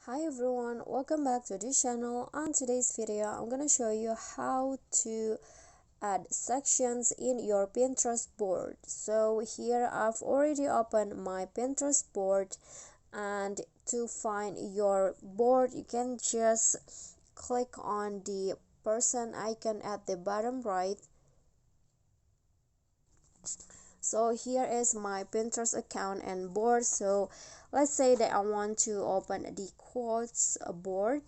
Hi everyone, welcome back to this channel. On today's video, I'm gonna show you how to add sections in your Pinterest board. So here I've already opened my Pinterest board, and to find your board you can just click on the person icon at the bottom right. So here is my Pinterest account and board. So let's say that I want to open the quotes board,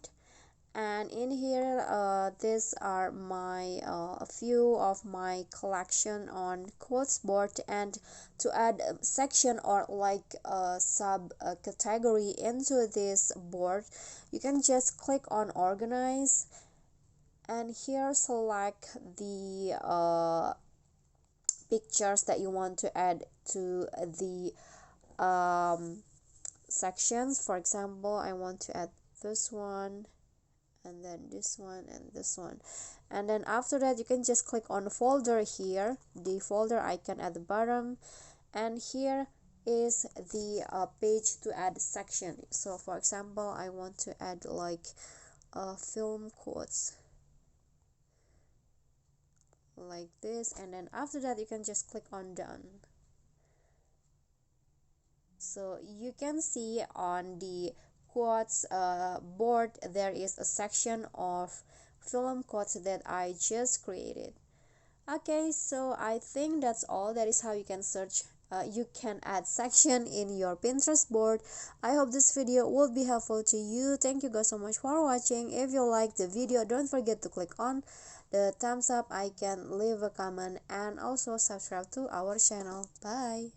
and in here these are my a few of my collection on quotes board. And to add a section or like a sub category into this board, you can just click on organize, and here select the pictures that you want to add to the sections. For example, I want to add this one, and then this one and this one. And then after that you can just click on folder here, the folder icon at the bottom, and here is the page to add section. So for example, I want to add like film quotes like this, and then after that you can just click on done. So you can see on the quotes board there is a section of film quotes that I just created. Okay, so I think that's all. That is how you can search, you can add section in your Pinterest board. I hope this video will be helpful to you. Thank you guys so much for watching. If you like the video, don't forget to click on the thumbs up icon, leave a comment, and also subscribe to our channel. Bye.